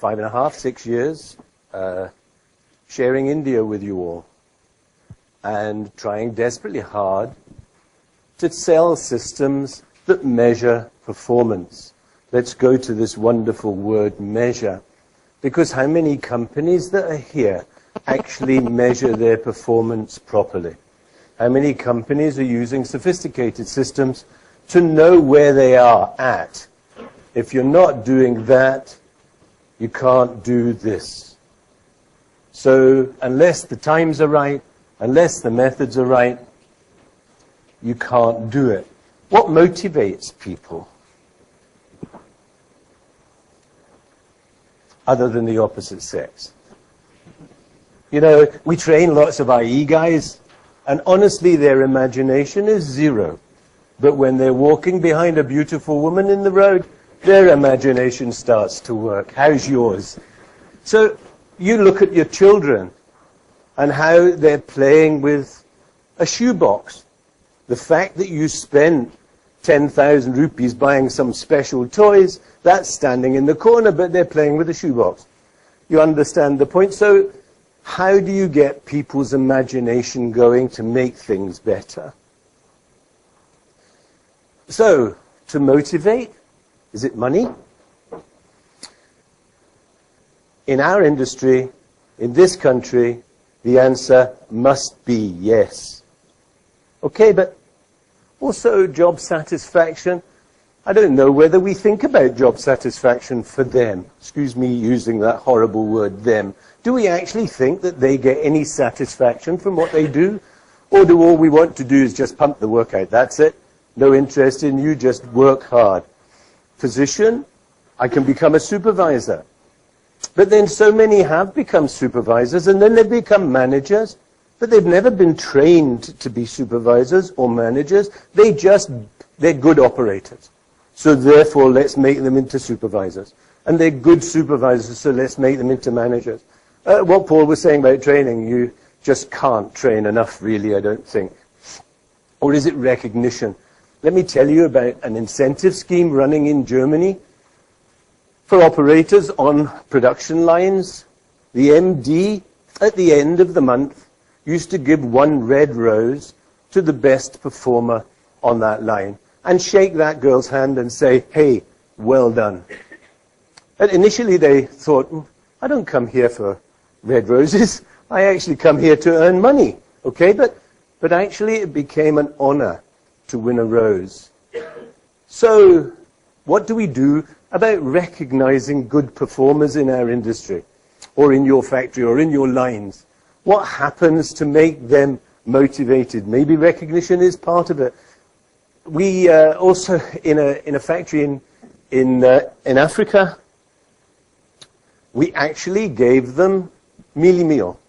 5.5, 6 years, sharing India with you all and trying desperately hard to sell systems that measure performance. Let's go to this wonderful word, measure, because how many companies that are here actually measure their performance properly? How many companies are using sophisticated systems to know where they are at? If you're not doing that, you can't do this. So unless the times are right, unless the methods are right, you can't do it. What motivates people? Other than the opposite sex. You know, we train lots of IE guys, and honestly, their imagination is zero. But when they're walking behind a beautiful woman in the road, their imagination starts to work. How's yours? So you look at your children and how they're playing with a shoebox. The fact that you spent 10,000 rupees buying some special toys, that's standing in the corner, but they're playing with a shoebox. You understand the point? So how do you get people's imagination going to make things better? So, to motivate, is it money? In our industry, in this country, the answer must be yes. Okay, but also job satisfaction. I don't know whether we think about job satisfaction for them. Excuse me using that horrible word, them. Do we actually think that they get any satisfaction from what they do? Or do all we want to do is just pump the work out? That's it. No interest in you, just work hard. Position, I can become a supervisor. But then so many have become supervisors, and then they become managers, but they've never been trained to be supervisors or managers. They're good operators. So therefore, let's make them into supervisors. And they're good supervisors, so let's make them into managers. What Paul was saying about training, you just can't train enough, really, I don't think. Or is it recognition? Let me tell you about an incentive scheme running in Germany for operators on production lines. The MD, at the end of the month, used to give 1 red rose to the best performer on that line and shake that girl's hand and say, hey, well done. And initially they thought, I don't come here for red roses. I actually come here to earn money. Okay, but actually it became an honor to win a rose. So what do we do about recognizing good performers in our industry or in your factory or in your lines? What happens to make them motivated? Maybe recognition is part of it. We also, in a factory in Africa, we actually gave them mealie meal.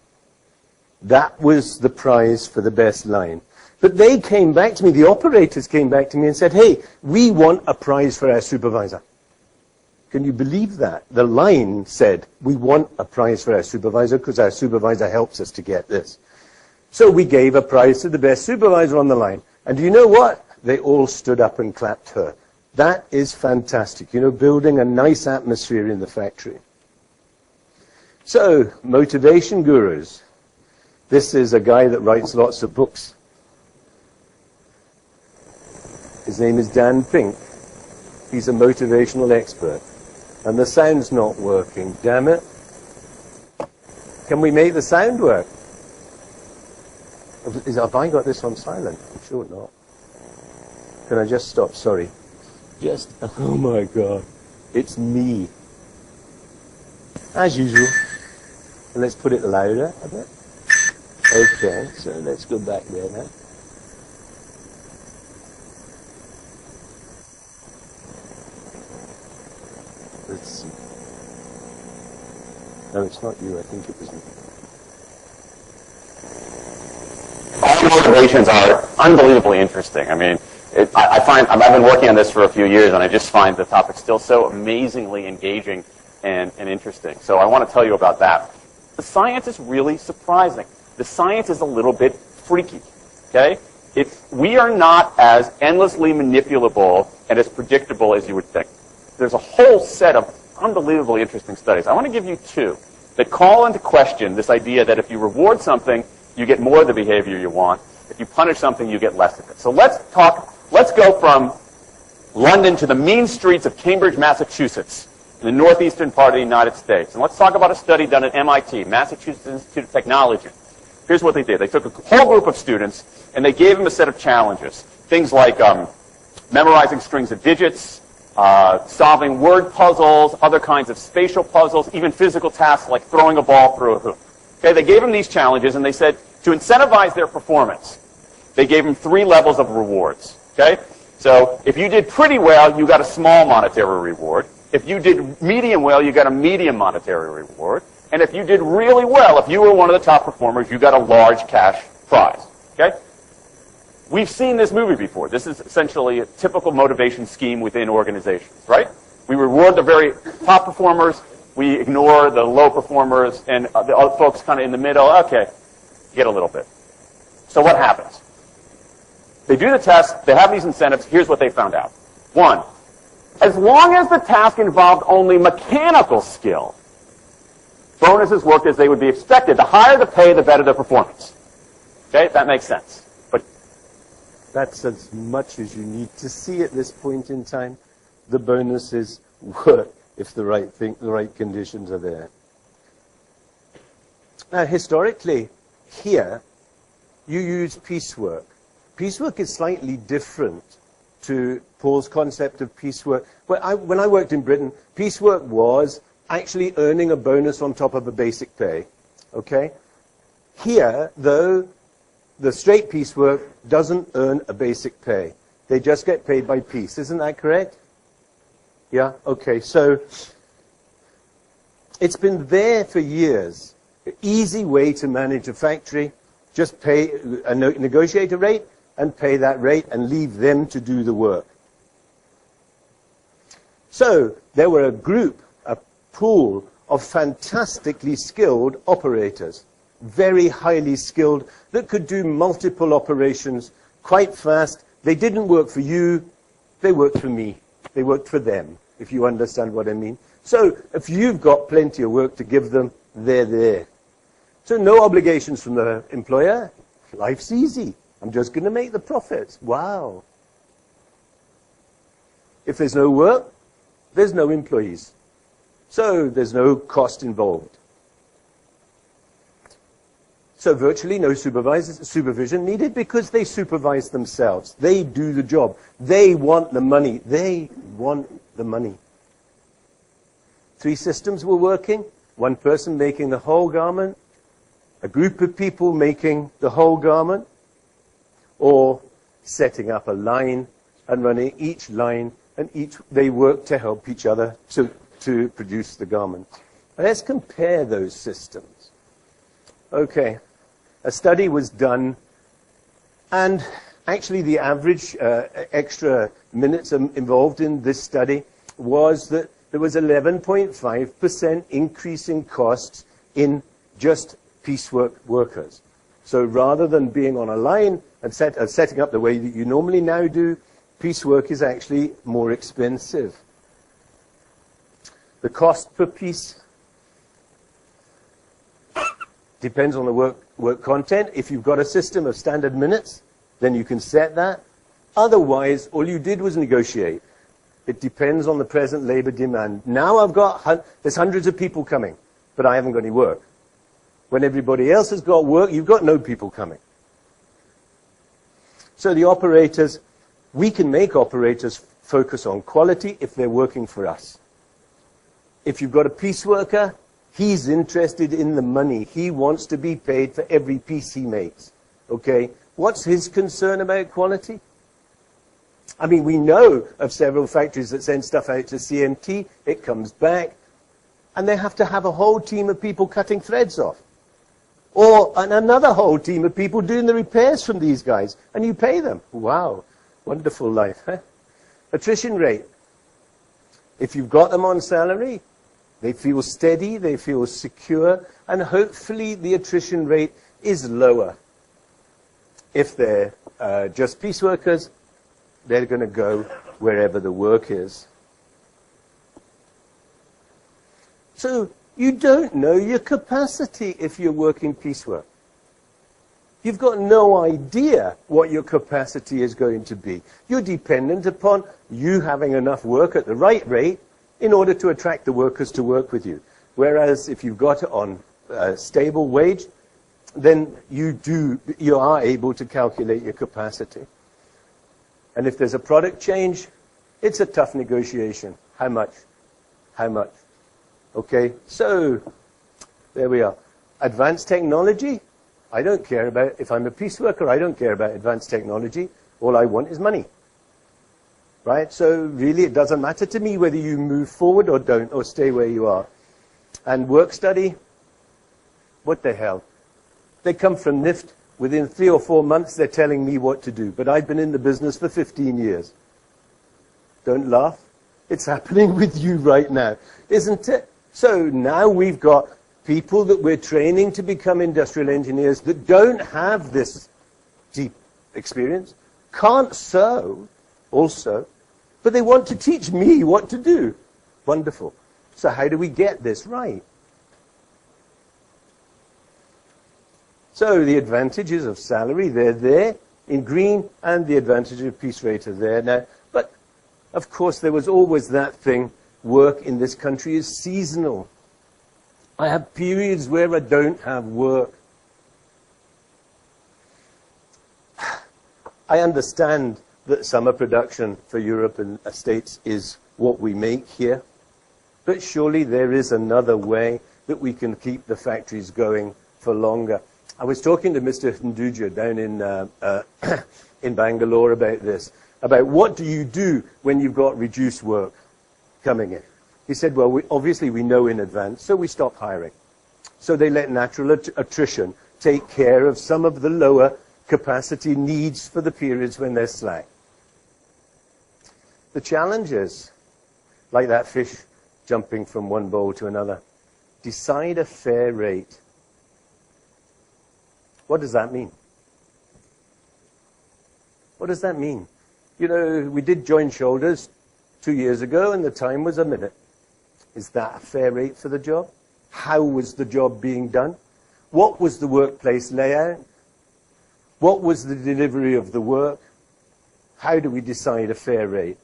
That was the prize for the best line. But they came back to me, the operators came back to me and said, hey, we want a prize for our supervisor. Can you believe that? The line said, we want a prize for our supervisor because our supervisor helps us to get this. So we gave a prize to the best supervisor on the line. And do you know what? They all stood up and clapped her. That is fantastic. You know, building a nice atmosphere in the factory. So, motivation gurus. This is a guy that writes lots of books. His name is Dan Pink. He's a motivational expert. And the sound's not working, damn it. Can we make the sound work? Have I got this on silent? I'm sure not. Can I just stop? Sorry. Oh my God. It's me. As usual. And let's put it louder a bit. Okay, so let's go back there now. Let's see. No, it's not you. I think it was me. All motivations are unbelievably interesting. I mean, I've been working on this for a few years, and I just find the topic still so amazingly engaging and interesting. So I want to tell you about that. The science is really surprising. The science is a little bit freaky, okay? We are not as endlessly manipulable and as predictable as you would think. There's a whole set of unbelievably interesting studies. I want to give you two that call into question this idea that if you reward something, you get more of the behavior you want. If you punish something, you get less of it. So let's go from London to the mean streets of Cambridge, Massachusetts, in the northeastern part of the United States. And let's talk about a study done at MIT, Massachusetts Institute of Technology. Here's what they did. They took a whole group of students, and they gave them a set of challenges. Things like memorizing strings of digits, solving word puzzles, other kinds of spatial puzzles, even physical tasks like throwing a ball through a hoop. Okay, they gave them these challenges, and they said to incentivize their performance, they gave them 3 levels of rewards. Okay, so if you did pretty well, you got a small monetary reward. If you did medium well, you got a medium monetary reward. And if you did really well, if you were one of the top performers, you got a large cash prize. Okay? We've seen this movie before. This is essentially a typical motivation scheme within organizations, right? We reward the very top performers, we ignore the low performers, and the other folks kind of in the middle, okay, get a little bit. So what happens? They do the test, they have these incentives, here's what they found out. 1, as long as the task involved only mechanical skill, bonuses worked as they would be expected. The higher the pay, the better the performance. Okay, that makes sense. But that's as much as you need to see at this point in time. The bonuses work if the right conditions are there. Now, historically, here, you use piecework. Piecework is slightly different to Paul's concept of piecework. When I worked in Britain, piecework was actually earning a bonus on top of a basic pay. Okay? Here, though, the straight piecework doesn't earn a basic pay. They just get paid by piece. Isn't that correct? Yeah? Okay. So it's been there for years. An easy way to manage a factory. Just negotiate a rate and pay that rate and leave them to do the work. So there were a pool of fantastically skilled operators, very highly skilled, that could do multiple operations quite fast. They didn't work for you, they worked for me. They worked for them, if you understand what I mean. So if you've got plenty of work to give them, they're there. So no obligations from the employer. Life's easy. I'm just going to make the profits. Wow. If there's no work, there's no employees. So there's no cost involved. So virtually no supervision needed because they supervise themselves. They do the job. They want the money. They want the money. 3 systems were working. 1 person making the whole garment. A group of people making the whole garment. Or setting up a line and running each line, and they work to help each other to produce the garment. Let's compare those systems. Okay, a study was done, and actually the average extra minutes involved in this study was that there was 11.5% increase in costs in just piecework workers. So rather than being on a line and setting up the way that you normally now do, piecework is actually more expensive. The cost per piece depends on the work content. If you've got a system of standard minutes, then you can set that. Otherwise, all you did was negotiate. It depends on the present labor demand. Now there's hundreds of people coming, but I haven't got any work. When everybody else has got work, you've got no people coming. So the operators, we can make operators focus on quality if they're working for us. If you've got a piece worker, he's interested in the money. He wants to be paid for every piece he makes. Okay? What's his concern about quality? I mean, we know of several factories that send stuff out to CMT, it comes back, and they have to have a whole team of people cutting threads off. Or another whole team of people doing the repairs from these guys, and you pay them. Wow, wonderful life, huh? Attrition rate. If you've got them on salary, they feel steady, they feel secure, and hopefully the attrition rate is lower. If they're just piece workers, they're going to go wherever the work is. So you don't know your capacity if you're working piecework. You've got no idea what your capacity is going to be. You're dependent upon you having enough work at the right rate in order to attract the workers to work with you. Whereas if you've got it on a stable wage, then you are able to calculate your capacity. And if there's a product change, it's a tough negotiation. How much? How much? Okay, so there we are. Advanced technology, I don't care about, if I'm a piece worker, I don't care about advanced technology. All I want is money. Right? So really it doesn't matter to me whether you move forward or don't, or stay where you are. And work study, what the hell? They come from NIFT. Within 3 or 4 months, they're telling me what to do. But I've been in the business for 15 years. Don't laugh. It's happening with you right now, isn't it? So now we've got people that we're training to become industrial engineers that don't have this deep experience, can't sew also, but they want to teach me what to do. Wonderful. So how do we get this right? So the advantages of salary, they're there in green, and the advantages of piece rate are there now. But, of course, there was always that thing, work in this country is seasonal. I have periods where I don't have work. I understand that summer production for Europe and the States is what we make here. But surely there is another way that we can keep the factories going for longer. I was talking to Mr. Hinduja down in Bangalore about this, about what do you do when you've got reduced work coming in. He said, well, obviously we know in advance, so we stop hiring. So they let natural attrition take care of some of the lower capacity needs for the periods when they're slack. The challenge is, like that fish jumping from one bowl to another, decide a fair rate. What does that mean? What does that mean? You know, we did join shoulders 2 years ago, and the time was a minute. Is that a fair rate for the job? How was the job being done? What was the workplace layout? What was the delivery of the work? How do we decide a fair rate?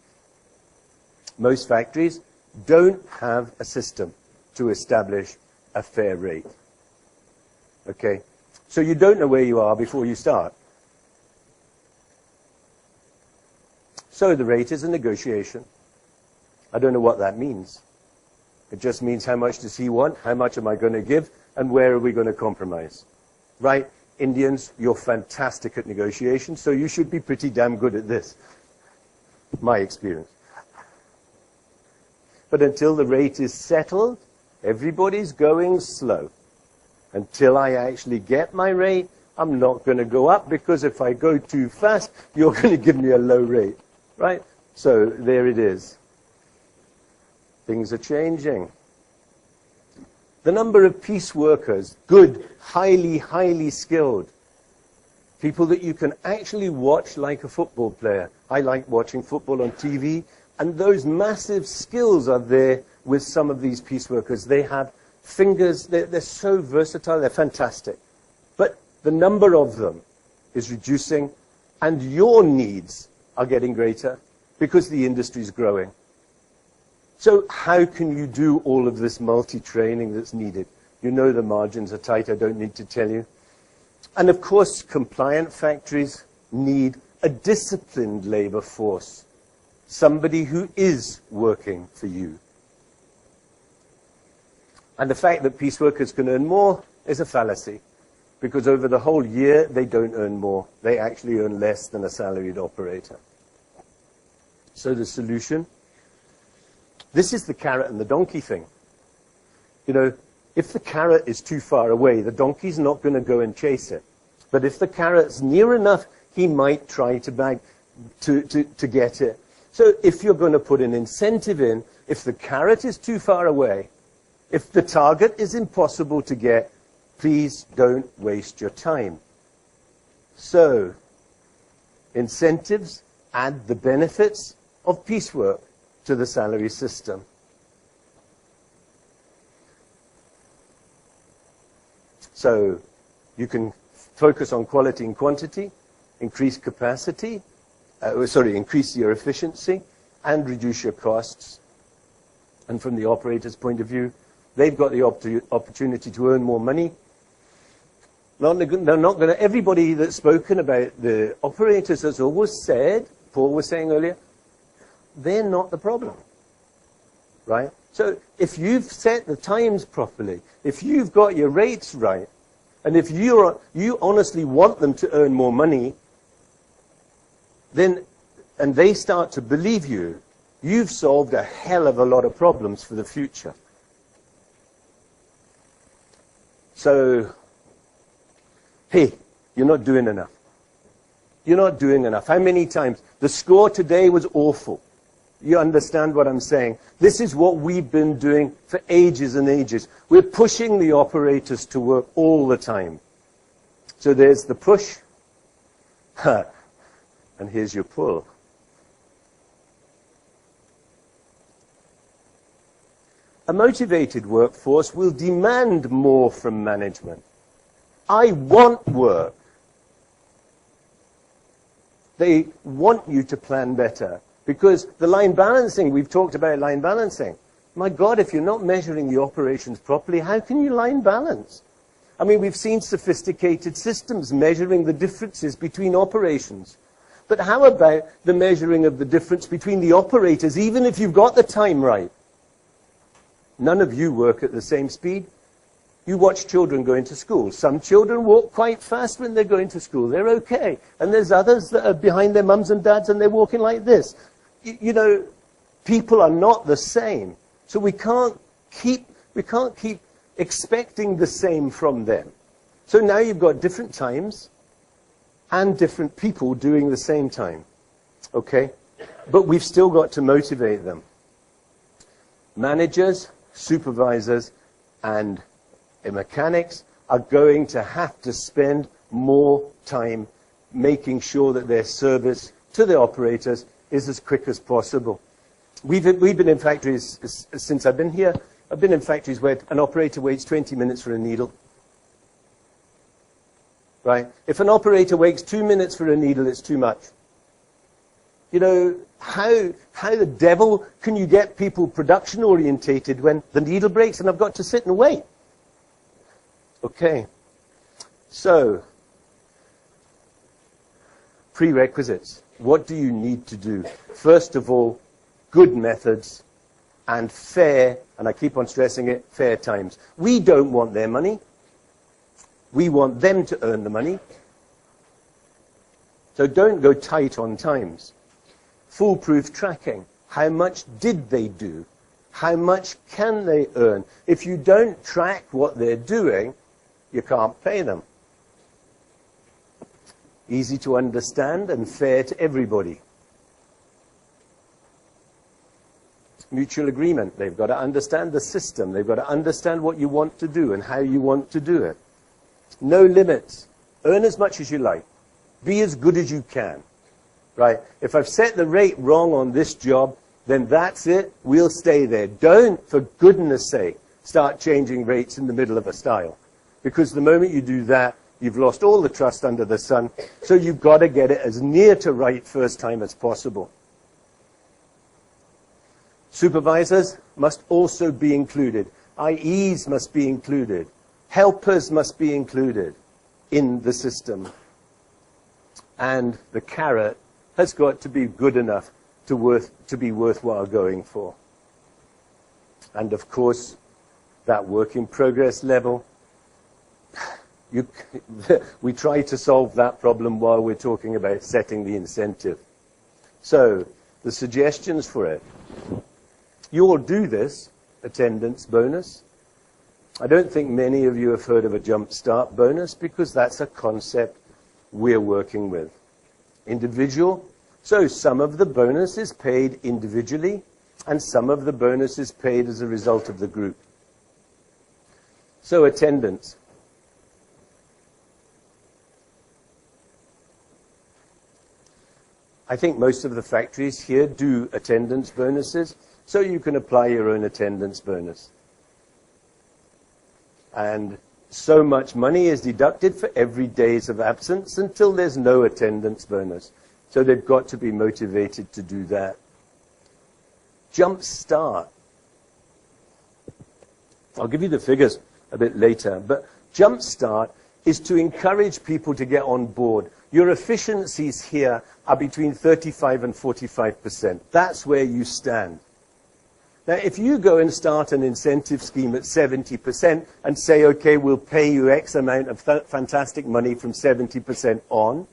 Most factories don't have a system to establish a fair rate. Okay? So you don't know where you are before you start. So the rate is a negotiation. I don't know what that means. It just means how much does he want, how much am I going to give, and where are we going to compromise? Right? Indians, you're fantastic at negotiation, so you should be pretty damn good at this. My experience. But until the rate is settled, everybody's going slow. Until I actually get my rate, I'm not going to go up, because if I go too fast, you're going to give me a low rate. Right? So there it is. Things are changing. The number of piece workers, good, highly, highly skilled, people that you can actually watch like a football player. I like watching football on TV, and those massive skills are there with some of these piece workers. They have fingers, they're so versatile, they're fantastic. But the number of them is reducing, and your needs are getting greater because the industry is growing. So how can you do all of this multi-training that's needed? You know the margins are tight, I don't need to tell you. And of course, compliant factories need a disciplined labor force, somebody who is working for you. And the fact that piece workers can earn more is a fallacy, because over the whole year, they don't earn more. They actually earn less than a salaried operator. So the solution? This is the carrot and the donkey thing. You know, if the carrot is too far away, the donkey's not going to go and chase it. But if the carrot's near enough, he might try to get it. So if you're going to put an incentive in, if the carrot is too far away, if the target is impossible to get, please don't waste your time. So, incentives add the benefits of piecework to the salary system. So you can focus on quality and quantity, increase capacity, increase your efficiency, and reduce your costs. And from the operator's point of view, they've got the opportunity to earn more money. They're not going to, everybody that's spoken about the operators has always said, Paul was saying earlier, they're not the problem, right? So if you've set the times properly, if you've got your rates right, and if you honestly want them to earn more money, then, and they start to believe you, you've solved a hell of a lot of problems for the future. So, hey, you're not doing enough. You're not doing enough. How many times? The score today was awful. You understand what I'm saying? This is what we've been doing for ages and ages. We're pushing the operators to work all the time. So there's the push, and here's your pull. A motivated workforce will demand more from management. I want work. They want you to plan better. Because the line balancing, we've talked about line balancing. My God, if you're not measuring the operations properly, how can you line balance? I mean, we've seen sophisticated systems measuring the differences between operations. But how about the measuring of the difference between the operators, even if you've got the time right? None of you work at the same speed. You watch children going to school. Some children walk quite fast when they're going to school. They're okay. And there's others that are behind their mums and dads and they're walking like this. You know, people are not the same. So we can't keep expecting the same from them. So now you've got different times and different people doing the same time. Okay? But we've still got to motivate them. Managers, supervisors, and mechanics are going to have to spend more time making sure that their service to the operators is as quick as possible. We've been in factories, since I've been here, I've been in factories where an operator waits 20 minutes for a needle. Right? If an operator waits 2 minutes for a needle, it's too much. You know, how the devil can you get people production orientated when the needle breaks and I've got to sit and wait? Okay. So, prerequisites. What do you need to do? First of all, good methods and fair, and I keep on stressing it, fair times. We don't want their money. We want them to earn the money. So don't go tight on times. Foolproof tracking. How much did they do? How much can they earn? If you don't track what they're doing, you can't pay them. Easy to understand and fair to everybody. Mutual agreement. They've got to understand the system. They've got to understand what you want to do and how you want to do it. No limits. Earn as much as you like. Be as good as you can. Right? If I've set the rate wrong on this job, then that's it. We'll stay there. Don't, for goodness sake, start changing rates in the middle of a style. Because the moment you do that, you've lost all the trust under the sun. So you've got to get it as near to right first time as possible. Supervisors must also be included. IEs must be included. Helpers must be included in the system. And the carrot has got to be good enough to be worthwhile going for. And of course, that work in progress level, we try to solve that problem while we're talking about setting the incentive. So, the suggestions for it. You all do this, attendance bonus. I don't think many of you have heard of a jump start bonus because that's a concept we're working with. Individual. So some of the bonus is paid individually and some of the bonus is paid as a result of the group. So attendance. I think most of the factories here do attendance bonuses, so you can apply your own attendance bonus. And so much money is deducted for every days of absence until there's no attendance bonus. So they've got to be motivated to do that. Jump start. I'll give you the figures a bit later, but jump start is to encourage people to get on board. Your efficiencies here are between 35 and 45%. That's where you stand. Now, if you go and start an incentive scheme at 70% and say, okay, we'll pay you X amount of fantastic money from 70% on,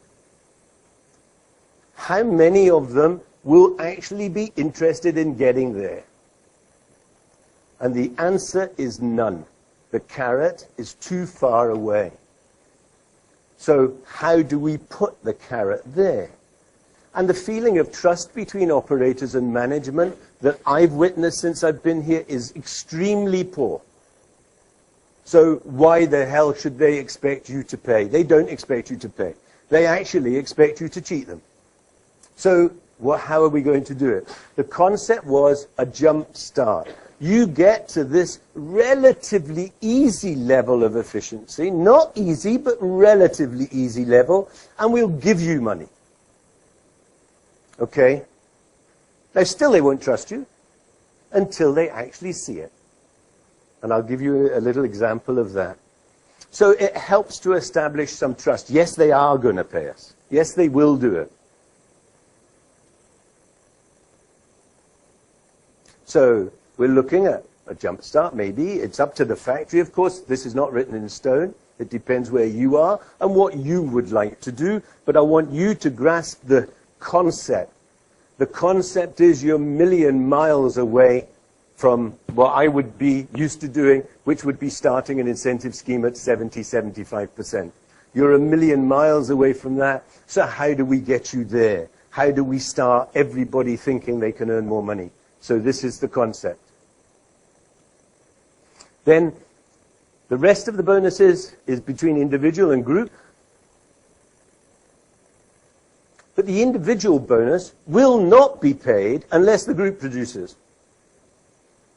how many of them will actually be interested in getting there? And the answer is none. The carrot is too far away. So how do we put the carrot there? And the feeling of trust between operators and management that I've witnessed since I've been here is extremely poor. So why the hell should they expect you to pay? They don't expect you to pay. They actually expect you to cheat them. So how are we going to do it? The concept was a jump start. You get to this relatively easy level of efficiency, not easy, but relatively easy level, and we'll give you money. Okay? Now, still they won't trust you until they actually see it. And I'll give you a little example of that. So it helps to establish some trust. Yes, they are going to pay us. Yes, they will do it. So we're looking at a jump start, maybe. It's up to the factory, of course. This is not written in stone. It depends where you are and what you would like to do. But I want you to grasp the concept. The concept is you're a million miles away from what I would be used to doing, which would be starting an incentive scheme at 70, 75%. You're a million miles away from that. So how do we get you there? How do we start everybody thinking they can earn more money? So this is the concept. Then the rest of the bonuses is between individual and group. But the individual bonus will not be paid unless the group produces.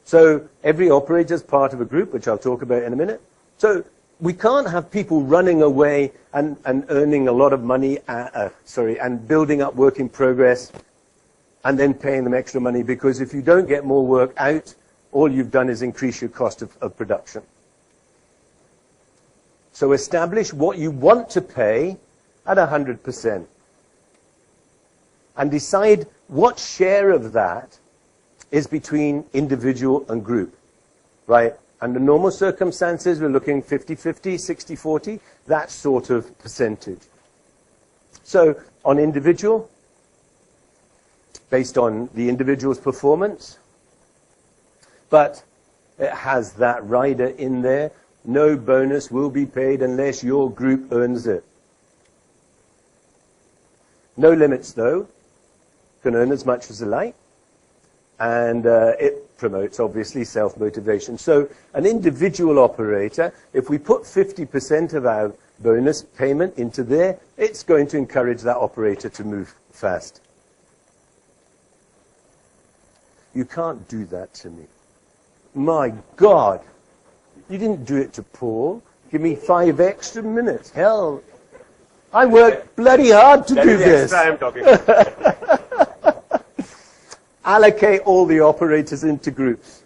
So every operator is part of a group, which I'll talk about in a minute. So we can't have people running away and earning a lot of money, and building up work in progress and then paying them extra money, because if you don't get more work out, all you've done is increase your cost of production. So establish what you want to pay at 100%. And decide what share of that is between individual and group, right? Under normal circumstances, we're looking 50-50, 60-40, that sort of percentage. So on individual, based on the individual's performance, but it has that rider in there. No bonus will be paid unless your group earns it. No limits, though. Can earn as much as they like. And it promotes, obviously, self-motivation. So an individual operator, if we put 50% of our bonus payment into there, it's going to encourage that operator to move fast. You can't do that to me. My God. You didn't do it to Paul. Give me 5 extra minutes. Hell, I worked bloody hard to do this. I'm talking. Allocate all the operators into groups.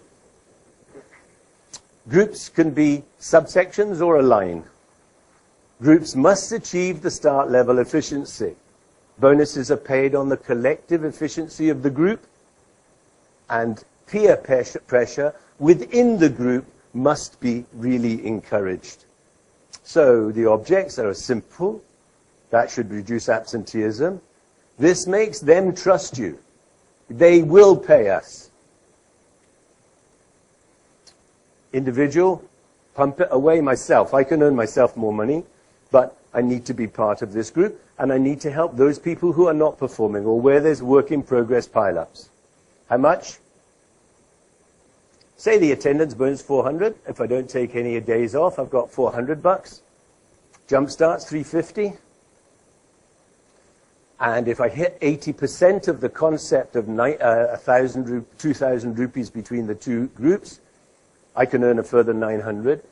Groups can be subsections or a line. Groups must achieve the start level efficiency. Bonuses are paid on the collective efficiency of the group, and peer pressure within the group must be really encouraged. So the objects are simple. That should reduce absenteeism. This makes them trust you. They will pay us. Individual, pump it away myself. I can earn myself more money, but I need to be part of this group, and I need to help those people who are not performing or where there's work in progress pile-ups. How much? Say the attendance bonus 400. If I don't take any days off, I've got $400. Jump starts 350. And if I hit 80% of the concept of 2,000 rupees between the two groups, I can earn a further 900.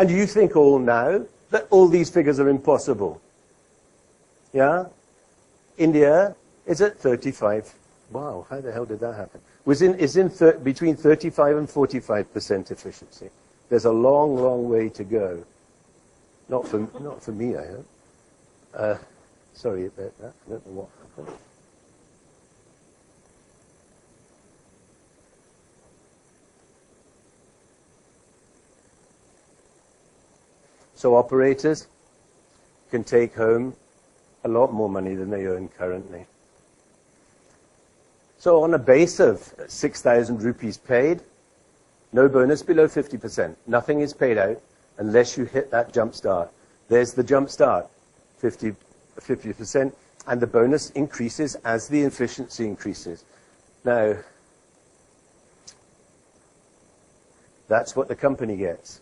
And you think all now that all these figures are impossible. Yeah? India is at 35. Wow, how the hell did that happen? Between 35 and 45% efficiency. There's a long, long way to go. Not for me, I hope. Sorry about that. I don't know what happened. So operators can take home a lot more money than they earn currently. So on a base of 6,000 rupees paid, no bonus below 50%. Nothing is paid out unless you hit that jump start. There's the jump start, 50%, and the bonus increases as the efficiency increases. Now, that's what the company gets.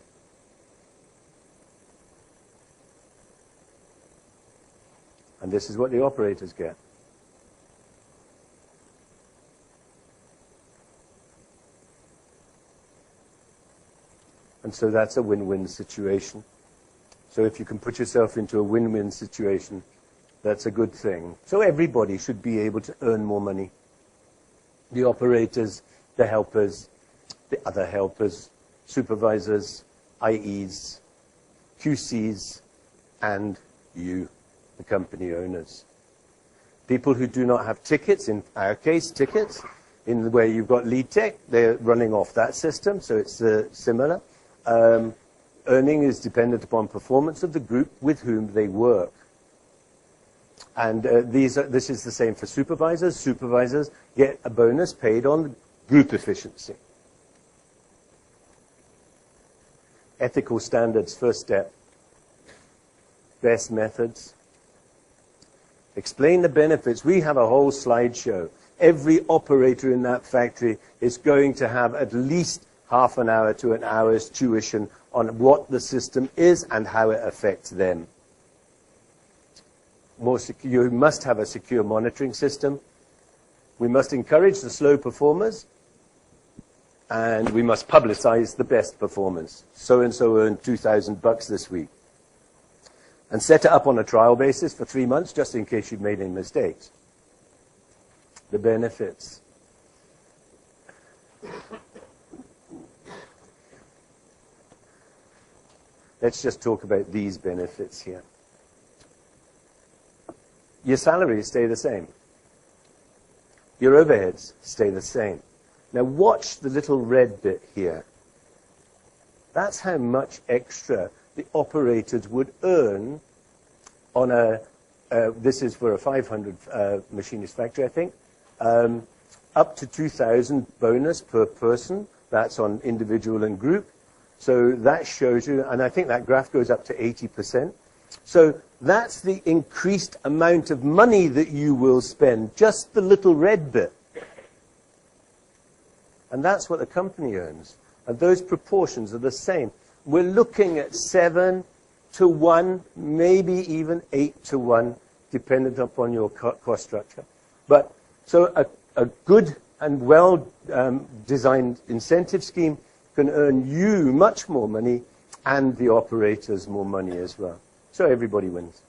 And this is what the operators get. And so that's a win-win situation. So if you can put yourself into a win-win situation, that's a good thing. So everybody should be able to earn more money. The operators, the helpers, the other helpers, supervisors, IEs, QCs, and you, the company owners. People who do not have tickets, in our case, tickets, in where you've got lead tech, they're running off that system, so it's similar. Earning is dependent upon performance of the group with whom they work. And this is the same for supervisors. Supervisors get a bonus paid on group efficiency. Ethical standards, first step. Best methods. Explain the benefits. We have a whole slideshow. Every operator in that factory is going to have at least half an hour to an hour's tuition on what the system is and how it affects them. You must have a secure monitoring system. We must encourage the slow performers, and we must publicize the best performers. So-and-so earned $2,000 this week. And set it up on a trial basis for 3 months, just in case you've made any mistakes. The benefits. Let's just talk about these benefits here. Your salaries stay the same. Your overheads stay the same. Now watch the little red bit here. That's how much extra the operators would earn on this is for a 500 machinist factory, I think, up to 2,000 bonus per person. That's on individual and group. So that shows you, and I think that graph goes up to 80%. So that's the increased amount of money that you will spend, just the little red bit. And that's what the company earns. And those proportions are the same. We're looking at 7 to 1, maybe even 8 to 1, dependent upon your cost structure. But so a good and well-designed incentive scheme can earn you much more money and the operators more money as well. So everybody wins.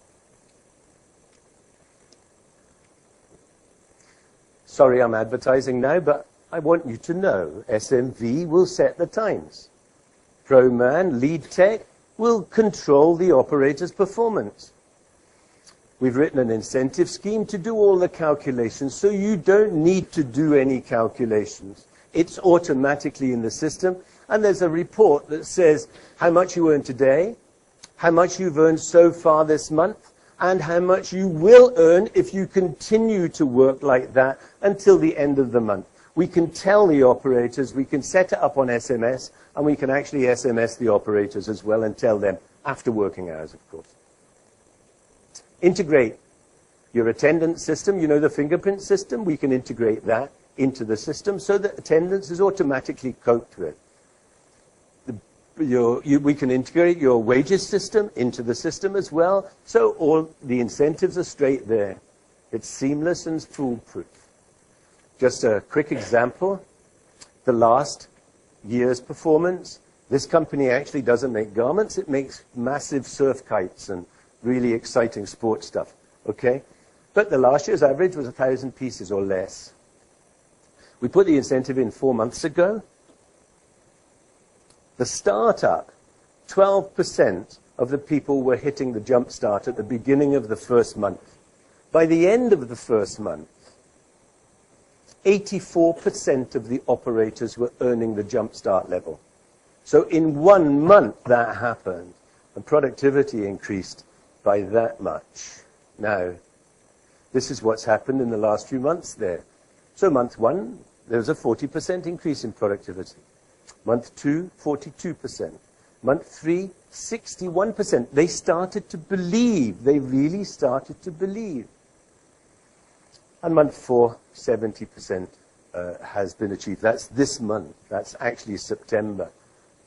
Sorry, I'm advertising now, but I want you to know SMV will set the times. ProMan, lead tech, will control the operator's performance. We've written an incentive scheme to do all the calculations, so you don't need to do any calculations. It's automatically in the system, and there's a report that says how much you earn today, how much you've earned so far this month, and how much you will earn if you continue to work like that until the end of the month. We can tell the operators, we can set it up on SMS, and we can actually SMS the operators as well and tell them after working hours, of course. Integrate your attendance system. You know the fingerprint system? We can integrate that into the system so that attendance is automatically coped with. We can integrate your wages system into the system as well, so all the incentives are straight there. It's seamless and foolproof. Just a quick example. The last year's performance This company actually doesn't make garments. It makes massive surf kites and really exciting sports stuff. Okay? But the last year's average was 1,000 pieces or less. We put the incentive in 4 months ago. The startup, 12% of the people were hitting the jump start at the beginning of the first month. By the end of the first month, 84% of the operators were earning the jump start level. So in 1 month that happened, and productivity increased by that much. Now, this is what's happened in the last few months there. So month 1, there was a 40% increase in productivity. Month 2, 42%. Month 3, 61%. They started to believe. They really started to believe. And month 4, 70% has been achieved. That's this month. That's actually September.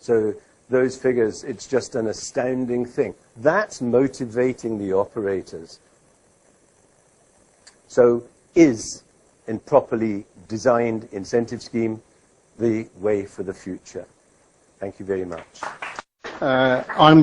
So those figures, it's just an astounding thing. That's motivating the operators. So is, in properly designed incentive scheme, the way for the future? Thank you very much. I'm